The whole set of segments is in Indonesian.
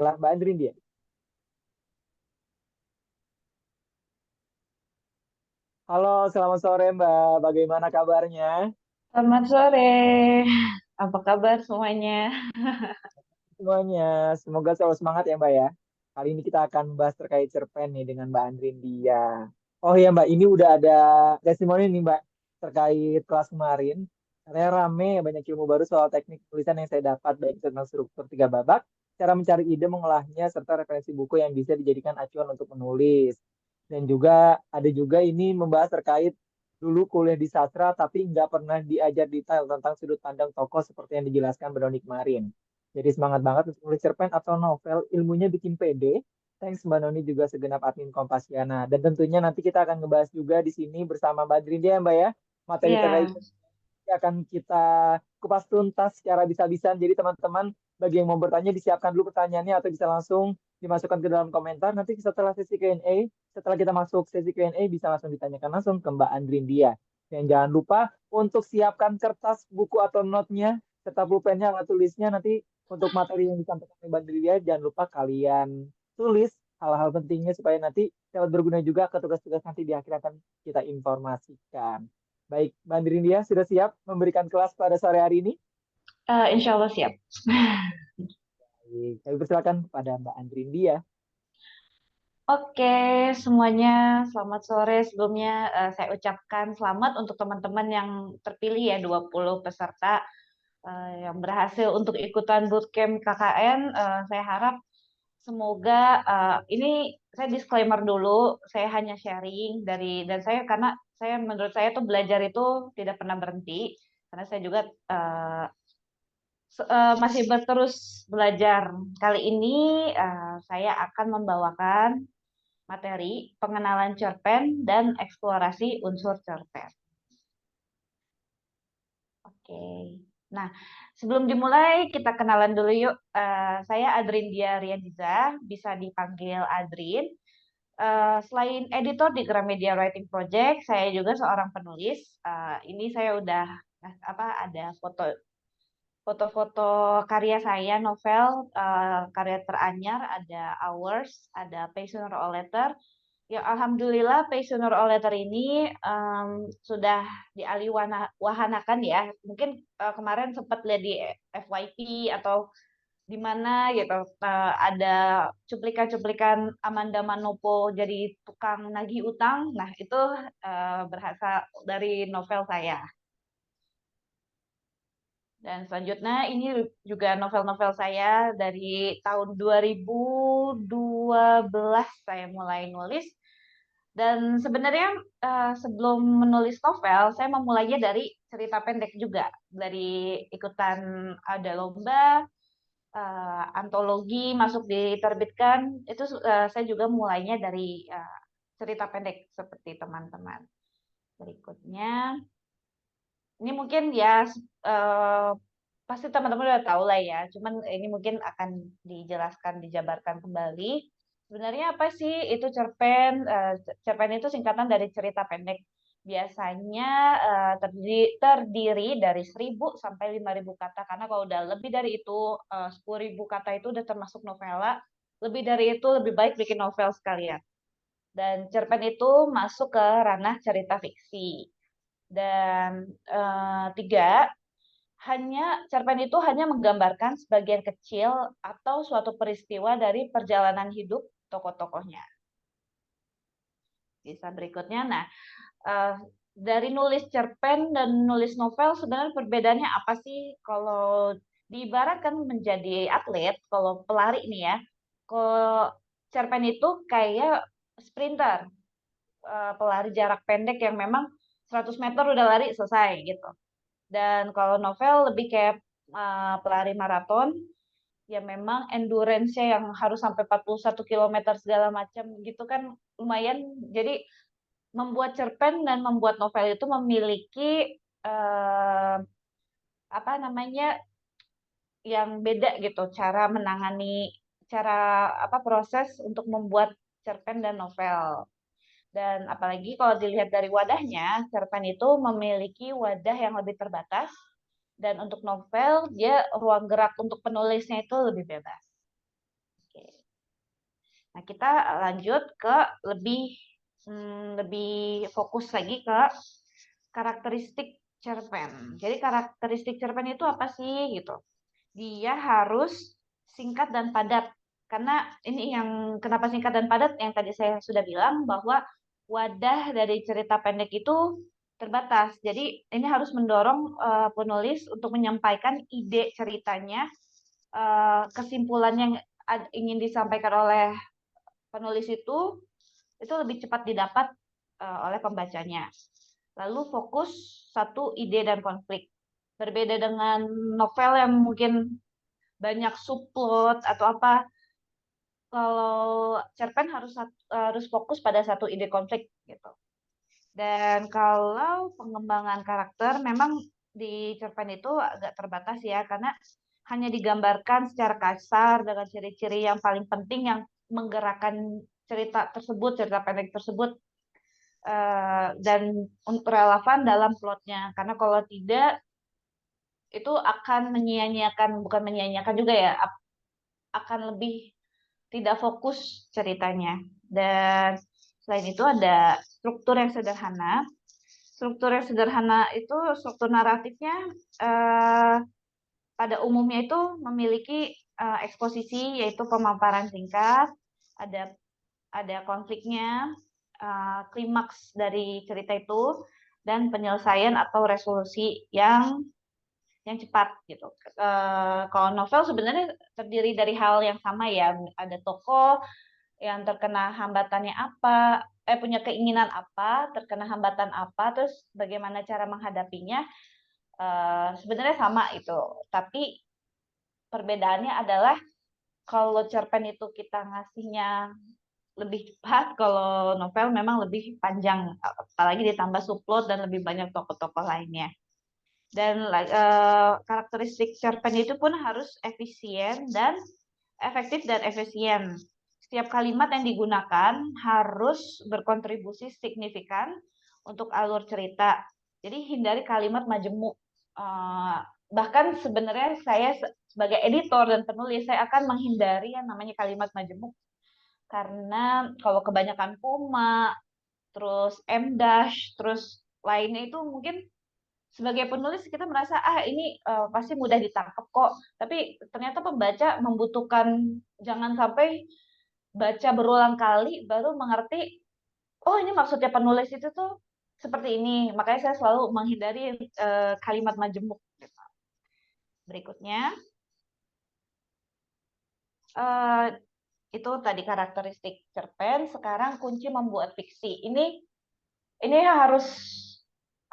Inilah Mbak Andrin dia. Halo, selamat sore Mbak. Bagaimana kabarnya? Selamat sore, apa kabar semuanya? Semuanya, semoga selalu semangat ya Mbak ya. Kali ini kita akan bahas terkait cerpen nih dengan Mbak Andrin dia. Oh iya Mbak, ini udah ada testimoni nih Mbak terkait kelas kemarin. Katanya rame, banyak ilmu baru soal teknik tulisan yang saya dapat, baik tentang struktur tiga babak, cara mencari ide mengolahnya, serta referensi buku yang bisa dijadikan acuan untuk menulis. Dan juga ada juga ini membahas terkait dulu kuliah di sastra, tapi nggak pernah diajar detail tentang sudut pandang tokoh seperti yang dijelaskan Mbak Doni kemarin. Jadi semangat banget untuk nulis cerpen atau novel, ilmunya bikin pede. Thanks Mbak Noni juga segenap admin Kompasiana. Dan tentunya nanti kita akan ngebahas juga di sini bersama Mbak Drindia ya Mbak ya. Materi terkait Ya, akan kita kupas tuntas secara bisa-bisan. Jadi teman-teman bagi yang mau bertanya disiapkan dulu pertanyaannya atau bisa langsung dimasukkan ke dalam komentar. Nanti setelah sesi Q&A, setelah kita masuk sesi Q&A bisa langsung ditanyakan langsung ke Mbak Andrindia. Dan jangan lupa untuk siapkan kertas, buku atau notnya serta pulpennya alat tulisnya nanti untuk materi yang disampaikan oleh Mbak Andrindia jangan lupa kalian tulis hal-hal pentingnya supaya nanti dapat berguna juga ke tugas-tugas nanti di akhir akan kita informasikan. Baik, Mbak Andrindia sudah siap memberikan kelas pada sore hari ini? insya Allah siap. Baik, kami persilakan kepada Mbak Andrindia. Oke, semuanya selamat sore. Sebelumnya saya ucapkan selamat untuk teman-teman yang terpilih ya 20 peserta yang berhasil untuk ikutan bootcamp KKN. Saya harap semoga ini saya disclaimer dulu, saya hanya sharing dari dan saya karena saya menurut saya tuh belajar itu tidak pernah berhenti karena saya juga masih terus belajar. Kali ini saya akan membawakan materi pengenalan cerpen dan eksplorasi unsur cerpen. Oke. Nah, sebelum dimulai kita kenalan dulu yuk. Saya Adrin Diarianiza, bisa dipanggil Adrin. Selain editor di Gramedia Writing Project, saya juga seorang penulis. Ini saya udah ada foto-foto karya saya, novel, karya teranyar, ada Hours, ada Passioner All Letter. Ya, Alhamdulillah Passioner All Letter ini sudah wahanakan ya. Mungkin kemarin sempat lihat di FYP atau di mana gitu, ada cuplikan-cuplikan Amanda Manopo jadi tukang nagih utang. Nah, itu berasal dari novel saya. Dan selanjutnya ini juga novel-novel saya dari tahun 2012 saya mulai nulis. Dan sebenarnya sebelum menulis novel, saya memulainya dari cerita pendek juga. Dari ikutan ada lomba, antologi masuk diterbitkan, itu saya juga mulainya dari cerita pendek seperti teman-teman. Berikutnya, ini mungkin ya eh, pasti teman-teman udah tahu lah ya, cuman ini mungkin akan dijelaskan, dijabarkan kembali. Sebenarnya apa sih itu cerpen? Cerpen itu singkatan dari cerita pendek. Biasanya terdiri dari 1.000 sampai 5.000 kata, karena kalau udah lebih dari itu, 10.000 kata itu udah termasuk novela. Lebih dari itu lebih baik bikin novel sekalian. Dan cerpen itu masuk ke ranah cerita fiksi. Dan tiga, cerpen itu hanya menggambarkan sebagian kecil atau suatu peristiwa dari perjalanan hidup tokoh-tokohnya. Bisa berikutnya, nah eh, dari nulis cerpen dan nulis novel sebenarnya perbedaannya apa sih? Kalau diibaratkan menjadi atlet, kalau pelari nih ya, kalau cerpen itu kayak sprinter, pelari jarak pendek yang memang 100 meter udah lari selesai gitu. Dan kalau novel lebih kayak pelari maraton ya memang endurance-nya yang harus sampai 41 kilometer segala macam gitu kan lumayan. Jadi membuat cerpen dan membuat novel itu memiliki eh, apa namanya yang beda gitu cara menangani cara proses untuk membuat cerpen dan novel. Dan apalagi kalau dilihat dari wadahnya, cerpen itu memiliki wadah yang lebih terbatas. Dan untuk novel, dia ruang gerak untuk penulisnya itu lebih bebas. Nah, kita lanjut ke lebih fokus lagi ke karakteristik cerpen. Jadi karakteristik cerpen itu apa sih gitu? Dia harus singkat dan padat. Karena ini yang kenapa singkat dan padat yang tadi saya sudah bilang bahwa wadah dari cerita pendek itu terbatas. Jadi ini harus mendorong penulis untuk menyampaikan ide ceritanya, kesimpulan yang ingin disampaikan oleh penulis itu lebih cepat didapat oleh pembacanya. Lalu fokus satu ide dan konflik. Berbeda dengan novel yang mungkin banyak subplot atau apa, kalau cerpen harus fokus pada satu ide konflik gitu. Dan kalau pengembangan karakter memang di cerpen itu agak terbatas ya, karena hanya digambarkan secara kasar dengan ciri-ciri yang paling penting yang menggerakkan cerita tersebut, cerita pendek tersebut, dan relevan dalam plotnya. Karena kalau tidak, itu akan menyia-nyiakan, bukan menyia-nyiakan juga ya, akan lebih tidak fokus ceritanya. Dan selain itu ada struktur yang sederhana. Struktur yang sederhana itu struktur naratifnya eh, pada umumnya itu memiliki eksposisi, yaitu pemaparan singkat, ada konfliknya, klimaks dari cerita itu, dan penyelesaian atau resolusi yang cepat gitu. Kalau novel sebenarnya terdiri dari hal yang sama ya, ada tokoh yang terkena hambatannya apa, punya keinginan apa, terkena hambatan apa, terus bagaimana cara menghadapinya, sebenarnya sama itu. Tapi perbedaannya adalah kalau cerpen itu kita ngasihnya lebih cepat, kalau novel memang lebih panjang, apalagi ditambah subplot dan lebih banyak tokoh-tokoh lainnya. Dan karakteristik cerpen itu pun harus efisien dan efektif dan efisien. Setiap kalimat yang digunakan harus berkontribusi signifikan untuk alur cerita. Jadi hindari kalimat majemuk. Bahkan sebenarnya saya sebagai editor dan penulis, saya akan menghindari yang namanya kalimat majemuk. Karena kalau kebanyakan koma, terus em dash, terus lainnya itu mungkin sebagai penulis kita merasa ini pasti mudah ditangkap kok. Tapi ternyata pembaca membutuhkan, jangan sampai baca berulang kali baru mengerti, oh ini maksudnya penulis itu tuh seperti ini. Makanya saya selalu menghindari kalimat majemuk. Berikutnya eh, itu tadi karakteristik cerpen. Sekarang kunci membuat fiksi. Ini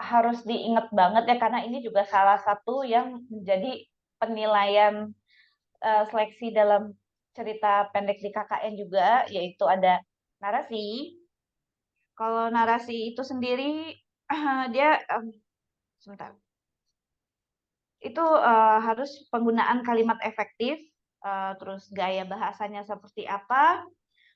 harus diingat banget ya, karena ini juga salah satu yang menjadi penilaian seleksi dalam cerita pendek di KKN juga, yaitu ada narasi. Kalau narasi itu sendiri dia sebentar. Itu harus penggunaan kalimat efektif, terus gaya bahasanya seperti apa,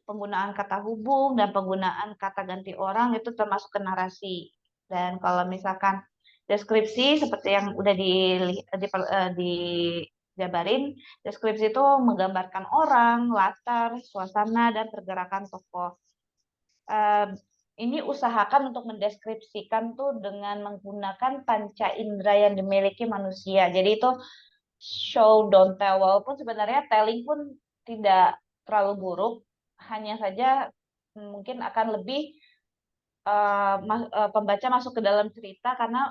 penggunaan kata hubung dan penggunaan kata ganti orang itu termasuk ke narasi. Dan kalau misalkan deskripsi seperti yang udah dijabarin, deskripsi itu menggambarkan orang, latar, suasana, dan pergerakan tokoh. Ini usahakan untuk mendeskripsikan tuh dengan menggunakan panca indera yang dimiliki manusia. Jadi itu show don't tell, walaupun sebenarnya telling pun tidak terlalu buruk, hanya saja mungkin akan lebih pembaca masuk ke dalam cerita karena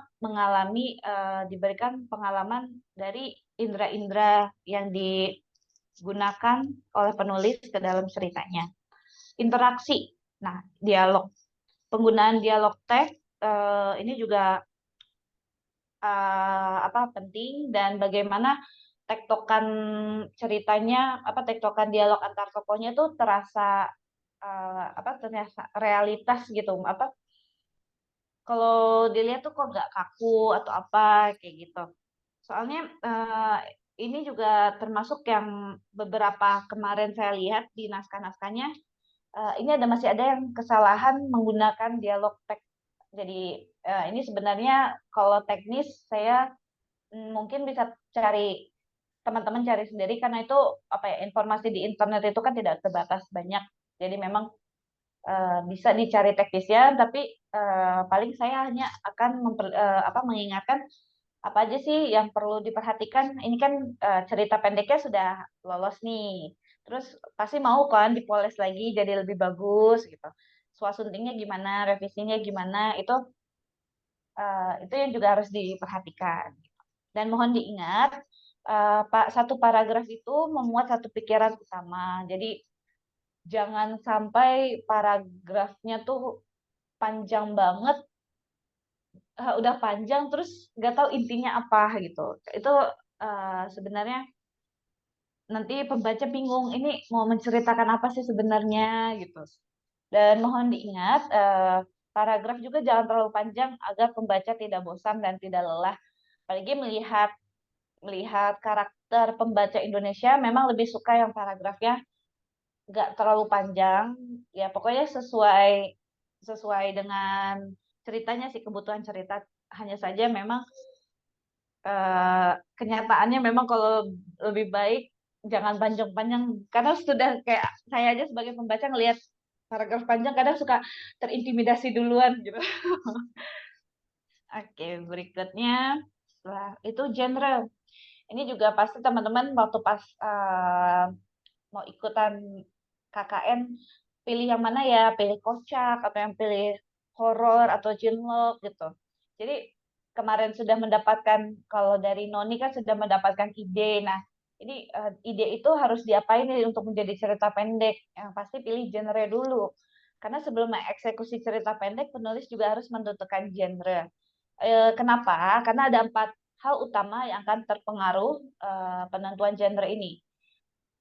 diberikan pengalaman dari indera-indera yang digunakan oleh penulis ke dalam ceritanya. Interaksi, nah dialog, penggunaan dialog teks ini juga penting, dan bagaimana tektokan ceritanya, tektokan dialog antar tokohnya tuh terasa ternyata realitas gitu. Kalau dilihat tuh kok nggak kaku atau apa kayak gitu. Soalnya ini juga termasuk yang beberapa kemarin saya lihat di naskah-naskahnya, ini masih ada yang kesalahan menggunakan dialog teks. Jadi ini sebenarnya kalau teknis saya mungkin bisa cari teman-teman cari sendiri karena itu apa ya, informasi di internet itu kan tidak terbatas banyak. Jadi memang bisa dicari teknisnya, tapi paling saya hanya akan mengingatkan apa aja sih yang perlu diperhatikan. Ini kan cerita pendeknya sudah lolos nih. Terus pasti mau kan dipoles lagi jadi lebih bagus gitu. Suasuntingnya gimana, revisinya gimana, itu yang juga harus diperhatikan. Dan mohon diingat, Pak, satu paragraf itu memuat satu pikiran utama. Jadi jangan sampai paragrafnya tuh panjang banget, udah panjang terus nggak tahu intinya apa gitu. Itu sebenarnya nanti pembaca bingung ini mau menceritakan apa sih sebenarnya gitu. Dan mohon diingat, paragraf juga jangan terlalu panjang agar pembaca tidak bosan dan tidak lelah. Apalagi melihat melihat karakter pembaca Indonesia memang lebih suka yang paragrafnya nggak terlalu panjang. Ya pokoknya sesuai sesuai dengan ceritanya sih, kebutuhan cerita. Hanya saja memang kenyataannya memang kalau lebih baik jangan panjang-panjang, karena sudah kayak saya aja sebagai pembaca ngelihat paragraf panjang kadang suka terintimidasi duluan gitu. Oke, berikutnya setelah itu genre. Ini juga pasti teman-teman waktu pas mau ikutan KKN pilih yang mana ya, pilih kocak atau yang pilih horor atau cinlok gitu. Jadi kemarin sudah mendapatkan, kalau dari Noni kan sudah mendapatkan ide. Nah, ini ide itu harus diapain nih untuk menjadi cerita pendek? Yang pasti pilih genre dulu. Karena sebelum mengeksekusi cerita pendek, penulis juga harus menentukan genre. Kenapa? Karena ada 4 hal utama yang akan terpengaruh penentuan genre ini.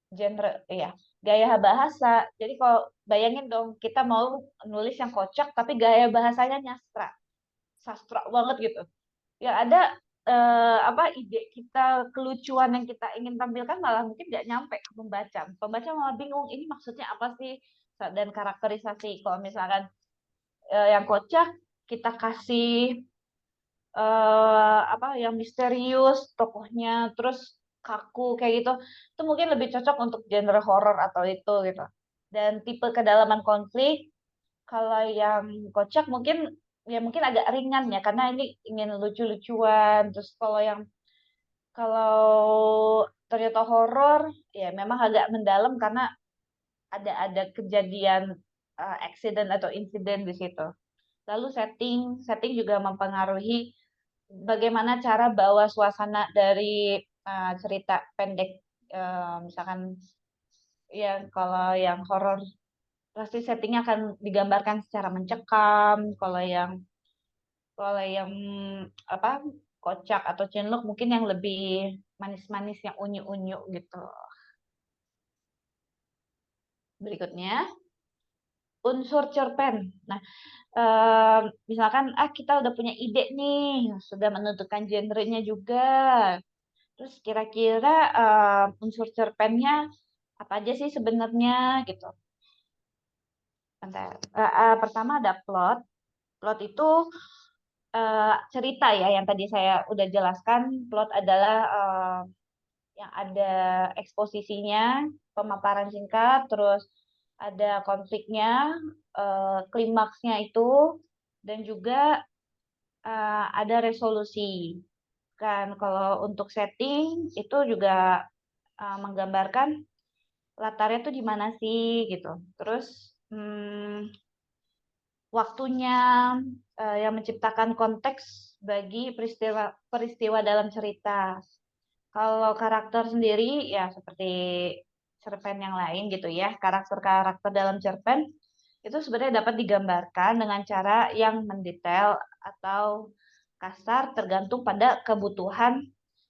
Genre, ya, gaya bahasa. Jadi kalau bayangin dong, kita mau nulis yang kocak tapi gaya bahasanya nyastra, sastra banget gitu. Ya ada apa, ide kita, kelucuan yang kita ingin tampilkan malah mungkin nggak nyampe ke pembaca. Pembaca malah bingung ini maksudnya apa sih. Dan karakterisasi, kalau misalkan yang kocak kita kasih apa yang misterius tokohnya terus kaku kayak gitu, itu mungkin lebih cocok untuk genre horor atau itu gitu. Dan tipe kedalaman konflik, kalau yang kocak mungkin ya mungkin agak ringan ya karena ini ingin lucu-lucuan. Terus kalau ternyata horor ya memang agak mendalam karena ada kejadian accident atau insiden di situ. Lalu setting setting juga mempengaruhi bagaimana cara bawa suasana dari cerita pendek. Misalkan ya kalau yang horor pasti settingnya akan digambarkan secara mencekam. Kalau yang apa, kocak atau cinlok mungkin yang lebih manis-manis, yang unyu-unyu gitu. Berikutnya unsur cerpen. Nah, misalkan kita udah punya ide nih, sudah menentukan genrenya juga. Terus kira-kira unsur cerpennya apa aja sih sebenarnya gitu. Bentar. Pertama ada plot. Plot itu cerita ya, yang tadi saya udah jelaskan. Plot adalah yang ada eksposisinya, pemaparan singkat, terus ada konfliknya, klimaksnya itu, dan juga ada resolusi. Kan kalau untuk setting itu juga menggambarkan latarnya tuh di mana sih gitu. Terus waktunya yang menciptakan konteks bagi peristiwa peristiwa dalam cerita. Kalau karakter sendiri ya seperti cerpen yang lain gitu ya, karakter-karakter dalam cerpen itu sebenarnya dapat digambarkan dengan cara yang mendetail atau kasar tergantung pada kebutuhan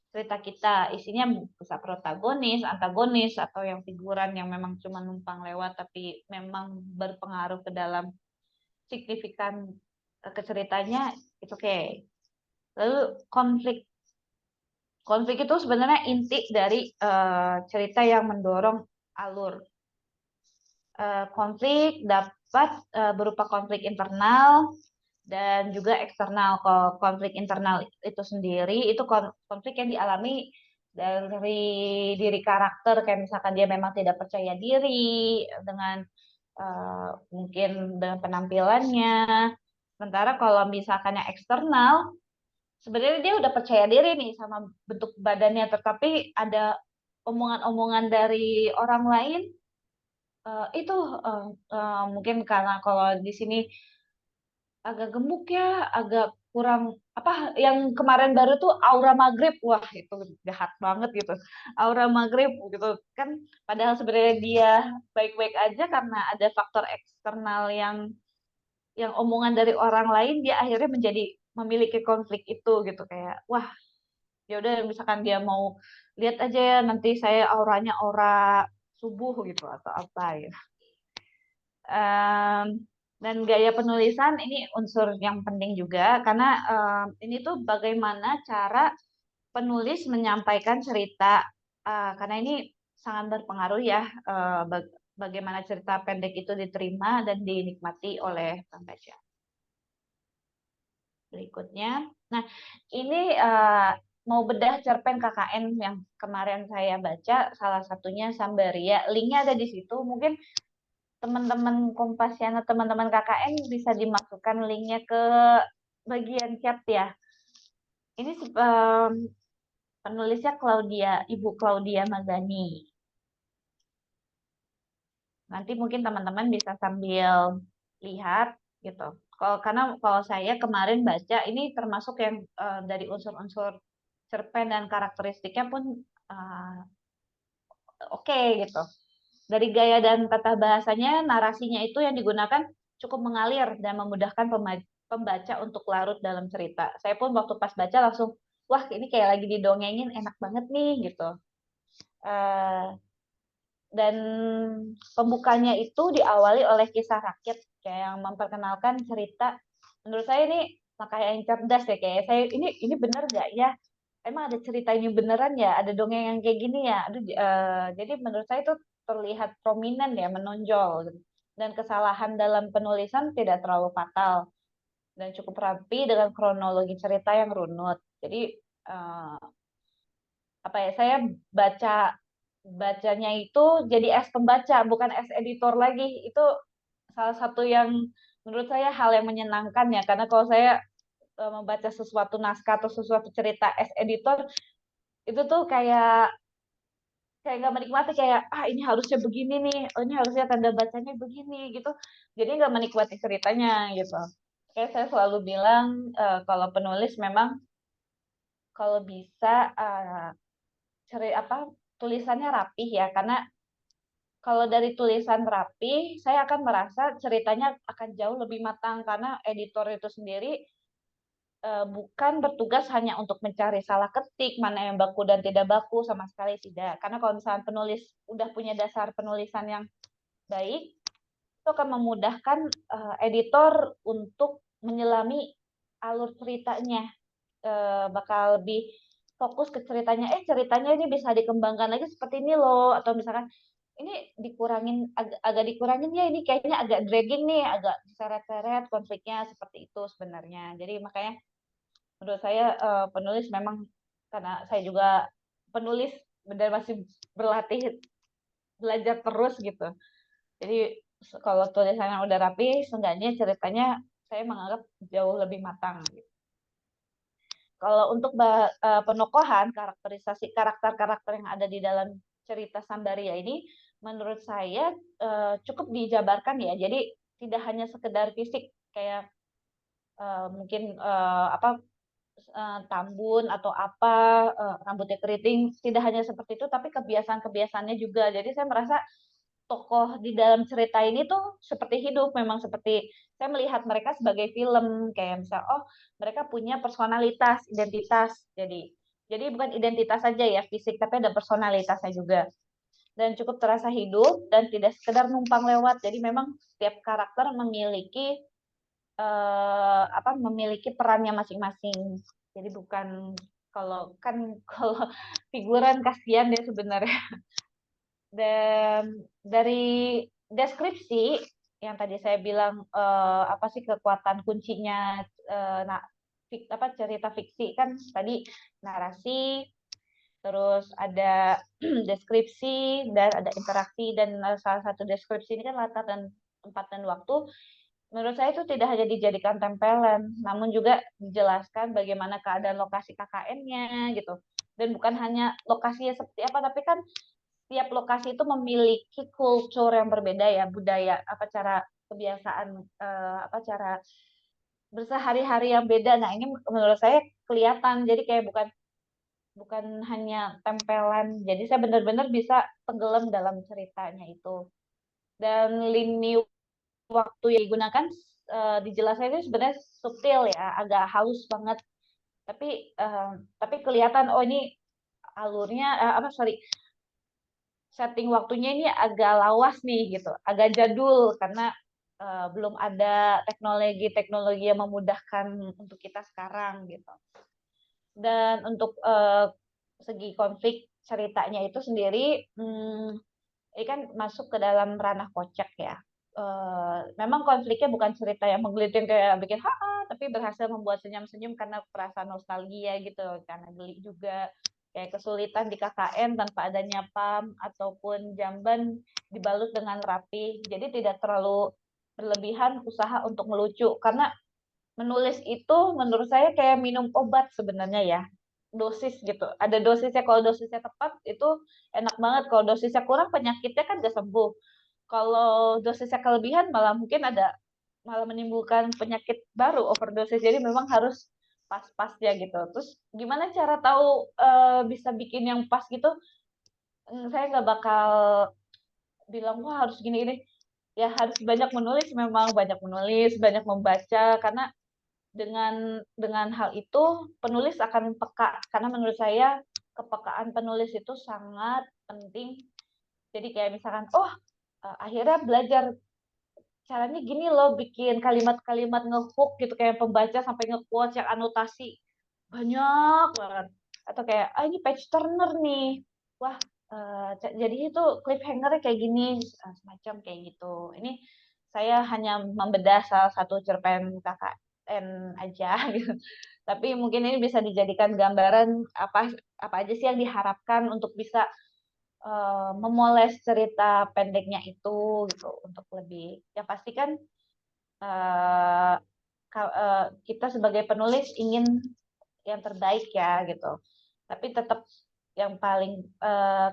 cerita kita. Isinya bisa protagonis, antagonis, atau yang figuran yang memang cuma numpang lewat tapi memang berpengaruh ke dalam signifikan ke ceritanya, itu oke. Lalu konflik. Konflik itu sebenarnya inti dari cerita yang mendorong alur. Konflik dapat berupa konflik internal dan juga eksternal. Kalau konflik internal itu sendiri itu konflik yang dialami dari diri karakter, kayak misalkan dia memang tidak percaya diri dengan mungkin dengan penampilannya. Sementara kalau misalkan yang eksternal, sebenarnya dia udah percaya diri nih sama bentuk badannya, tetapi ada omongan-omongan dari orang lain itu mungkin karena kalau di sini agak gemuk ya, agak kurang apa yang kemarin baru tuh aura maghrib, wah itu jahat banget gitu, aura maghrib gitu kan, padahal sebenarnya dia baik-baik aja karena ada faktor eksternal yang omongan dari orang lain dia akhirnya menjadi memiliki konflik itu gitu, kayak wah ya udah misalkan dia mau lihat aja ya nanti saya auranya aura subuh gitu atau apa gitu. Em, dan gaya penulisan ini unsur yang penting juga karena ini tuh bagaimana cara penulis menyampaikan cerita. Karena ini sangat berpengaruh ya bagaimana cerita pendek itu diterima dan dinikmati oleh pembaca. Berikutnya, nah ini mau bedah cerpen KKN yang kemarin saya baca, salah satunya Sambaria. Linknya ada di situ. Mungkin teman-teman Kompasiana, teman-teman KKN bisa dimasukkan linknya ke bagian chat ya. Ini penulisnya Claudia, Ibu Claudia Magani. Nanti mungkin teman-teman bisa sambil lihat gitu. Karena kalau saya kemarin baca ini termasuk yang dari unsur-unsur cerpen dan karakteristiknya pun oke gitu. Dari gaya dan tata bahasanya, narasinya itu yang digunakan cukup mengalir dan memudahkan pembaca untuk larut dalam cerita. Saya pun waktu pas baca langsung, wah ini kayak lagi didongengin, enak banget nih gitu. Uh, dan pembukanya itu diawali oleh kisah rakyat kayak yang memperkenalkan cerita. Menurut saya ini makanya yang cerdas ya, kayak saya ini benar gak ya, emang ada cerita ini beneran ya, ada dongeng yang kayak gini ya. Aduh, jadi menurut saya itu terlihat prominent ya, menonjol, dan kesalahan dalam penulisan tidak terlalu fatal dan cukup rapi dengan kronologi cerita yang runut. Jadi uh, apa ya, saya baca bacanya itu jadi as pembaca bukan as editor lagi. Itu salah satu yang menurut saya hal yang menyenangkan ya, karena kalau saya membaca sesuatu naskah atau sesuatu cerita as editor itu tuh kayak kayak nggak menikmati, kayak ini harusnya begini nih, oh ini harusnya tanda bacanya begini gitu, jadi nggak menikmati ceritanya gitu. Kayak saya selalu bilang kalau penulis memang kalau bisa apa tulisannya rapih ya, karena kalau dari tulisan rapi, saya akan merasa ceritanya akan jauh lebih matang karena editor itu sendiri bukan bertugas hanya untuk mencari salah ketik, mana yang baku dan tidak baku, sama sekali tidak. Karena kalau misalnya penulis udah punya dasar penulisan yang baik, itu akan memudahkan editor untuk menyelami alur ceritanya, bakal lebih fokus ke ceritanya. Ceritanya ini bisa dikembangkan lagi seperti ini loh, atau misalkan ini dikurangin agak dikurangin ya, ini kayaknya agak dragging nih, agak seret-seret konfliknya, seperti itu sebenarnya. Jadi makanya menurut saya penulis memang, karena saya juga penulis dan masih berlatih belajar terus gitu. Jadi kalau tulisannya udah rapi, seenggaknya ceritanya saya menganggap jauh lebih matang. Gitu. Kalau untuk penokohan, karakterisasi karakter-karakter yang ada di dalam cerita Sambaria ini, menurut saya cukup dijabarkan ya. Jadi tidak hanya sekedar fisik kayak mungkin apa Tambun atau apa rambutnya keriting, tidak hanya seperti itu, tapi kebiasaan-kebiasaannya juga. Jadi saya merasa tokoh di dalam cerita ini tuh seperti hidup, memang seperti saya melihat mereka sebagai film, kayak misal mereka punya personalitas, identitas. Jadi bukan identitas saja ya fisik, tapi ada personalitasnya juga, dan cukup terasa hidup dan tidak sekedar numpang lewat. Jadi memang setiap karakter memiliki memiliki perannya masing-masing. Jadi bukan, kalau kan kalau figuran kasihan ya sebenarnya. Dan dari deskripsi yang tadi saya bilang apa sih kekuatan kuncinya nah, cerita fiksi kan tadi narasi, terus ada deskripsi dan ada interaksi, dan salah satu deskripsi ini kan latar dan tempat dan waktu. Menurut saya itu tidak hanya dijadikan tempelan, namun juga dijelaskan bagaimana keadaan lokasi KKN-nya gitu. Dan bukan hanya lokasinya seperti apa, tapi kan tiap lokasi itu memiliki kultur yang berbeda ya, budaya, apa cara kebiasaan, apa cara bersehari-hari yang beda. Nah, ini menurut saya kelihatan. Jadi kayak bukan bukan hanya tempelan. Jadi saya benar-benar bisa tenggelam dalam ceritanya itu. Dan lini waktu yang digunakan dijelaskan itu sebenarnya subtil ya, agak halus banget. Tapi kelihatan oh ini alurnya apa sorry setting waktunya ini agak lawas nih gitu, agak jadul karena belum ada teknologi-teknologi yang memudahkan untuk kita sekarang gitu. Dan untuk segi konflik ceritanya itu sendiri, ini kan masuk ke dalam ranah kocak ya. Memang konfliknya bukan cerita yang menggelitik kayak bikin ha, tapi berhasil membuat senyum-senyum karena perasaan nostalgia gitu, karena geli juga. Kayak kesulitan di KKN tanpa adanya PAM ataupun jamban dibalut dengan rapi. Jadi tidak terlalu berlebihan usaha untuk melucu. Karena menulis itu menurut saya kayak minum obat sebenarnya ya. Dosis gitu. Ada dosisnya, kalau dosisnya tepat itu enak banget. Kalau dosisnya kurang penyakitnya kan gak sembuh. Kalau dosisnya kelebihan malah mungkin malah menimbulkan penyakit baru overdosis. Jadi memang harus pas-pas ya gitu. Terus gimana cara tahu bisa bikin yang pas gitu? Saya nggak bakal bilang wah harus gini-gini. Ya harus banyak menulis, memang banyak menulis, banyak membaca, karena dengan hal itu penulis akan peka, karena menurut saya kepekaan penulis itu sangat penting. Jadi kayak misalkan akhirnya belajar caranya gini loh, bikin kalimat-kalimat ngehook gitu, kayak pembaca sampai nge-quote yang anotasi banyak banget, atau kayak ini page turner nih, wah jadi itu cliffhanger kayak gini, semacam kayak gitu. Ini saya hanya membedah salah satu cerpen KKN aja gitu, tapi mungkin ini bisa dijadikan gambaran apa apa aja sih yang diharapkan untuk bisa memoles cerita pendeknya itu gitu, untuk lebih yang pasti kan uh, kita sebagai penulis ingin yang terbaik ya gitu, tapi tetap yang paling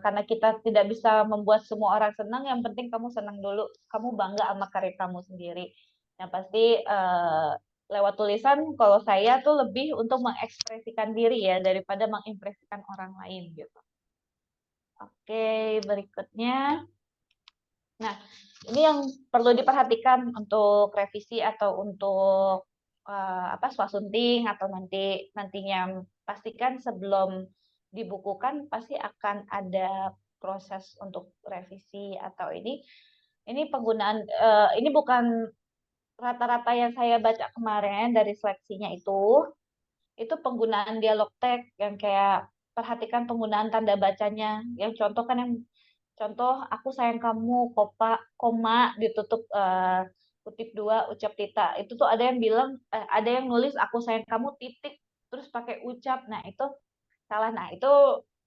karena kita tidak bisa membuat semua orang senang, yang penting kamu senang dulu, kamu bangga sama karya kamu sendiri. Yang pasti lewat tulisan kalau saya tuh lebih untuk mengekspresikan diri ya daripada mengimpresikan orang lain gitu. Oke, berikutnya. Nah, ini yang perlu diperhatikan untuk revisi atau untuk apa swasembada atau nantinya, pastikan sebelum dibukukan pasti akan ada proses untuk revisi atau ini penggunaan ini bukan rata-rata yang saya baca kemarin dari seleksinya itu penggunaan dialog teks yang kayak perhatikan penggunaan tanda bacanya, yang contoh kan yang contoh aku sayang kamu koma ditutup kutip dua ucap tita, itu tuh ada yang bilang ada yang nulis aku sayang kamu titik terus pakai ucap, nah itu salah. Nah itu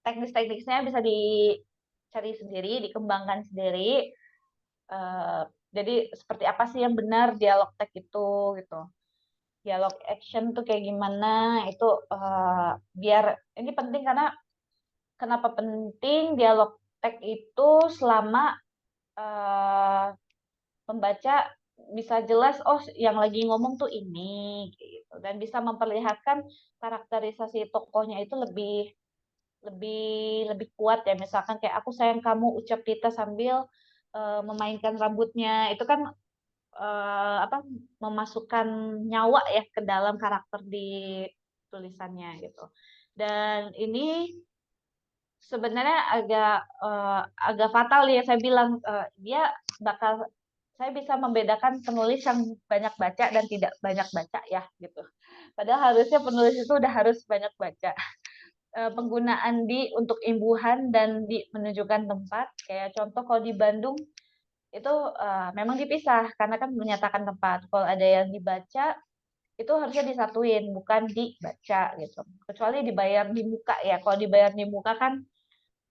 teknis-teknisnya bisa dicari sendiri, dikembangkan sendiri. Eh, jadi seperti apa sih yang benar dialog teks itu gitu, dialog action tuh kayak gimana itu, biar ini penting karena kenapa penting dialog teks itu selama uh, pembaca bisa jelas oh yang lagi ngomong tuh ini gitu, dan bisa memperlihatkan karakterisasi tokohnya itu lebih lebih lebih kuat ya, misalkan kayak aku sayang kamu ucap Tita sambil memainkan rambutnya, itu kan apa memasukkan nyawa ya ke dalam karakter di tulisannya gitu. Dan ini sebenarnya agak fatal ya, saya bilang dia bakal, saya bisa membedakan penulis yang banyak baca dan tidak banyak baca ya gitu. Padahal harusnya penulis itu udah harus banyak baca. Penggunaan di untuk imbuhan dan di menunjukkan tempat, kayak contoh kalau di Bandung itu memang dipisah karena kan menyatakan tempat. Kalau ada yang dibaca itu harusnya disatuin, bukan dibaca gitu. Kecuali dibayar di muka ya. Kalau dibayar di muka kan,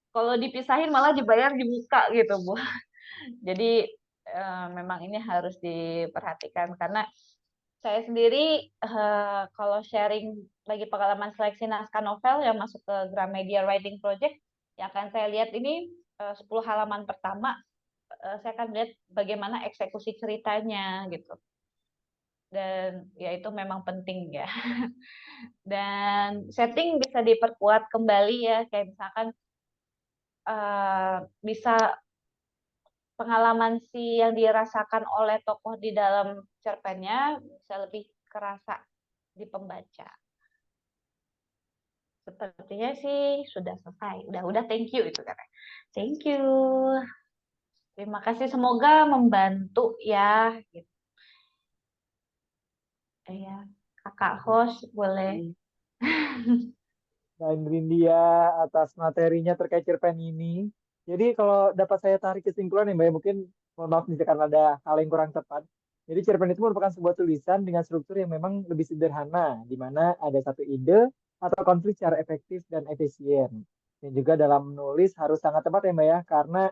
kalau dipisahin malah dibayar di muka gitu, Bu. Jadi memang ini harus diperhatikan karena saya sendiri kalau sharing lagi pengalaman seleksi naskah novel yang masuk ke Gramedia Writing Project, yang akan saya lihat ini 10 halaman pertama, saya akan lihat bagaimana eksekusi ceritanya gitu. Dan ya itu memang penting ya. Dan setting bisa diperkuat kembali ya, kayak misalkan bisa pengalaman si yang dirasakan oleh tokoh di dalam cerpennya bisa lebih kerasa di pembaca. Sepertinya sih sudah selesai. Udah thank you itu katanya. Thank you. Terima kasih, semoga membantu ya. Gitu. Ya, kakak host boleh. Mbak Indrindia atas materinya terkait cerpen ini. Jadi kalau dapat saya tarik kesimpulan ya Mbak, ya, mungkin mohon maaf misalkan ada hal yang kurang tepat. Jadi cerpen itu merupakan sebuah tulisan dengan struktur yang memang lebih sederhana, di mana ada satu ide atau konflik secara efektif dan efisien. Dan juga dalam menulis harus sangat tepat ya Mbak ya, karena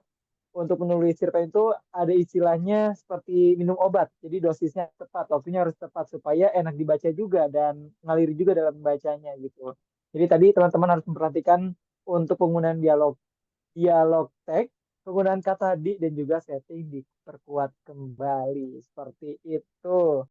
untuk menulis cerpen itu ada istilahnya seperti minum obat. Jadi dosisnya tepat, waktunya harus tepat supaya enak dibaca juga dan ngalir juga dalam membacanya gitu. Jadi tadi teman-teman harus memperhatikan untuk penggunaan dialog teks, penggunaan kata di dan juga setting diperkuat kembali seperti itu.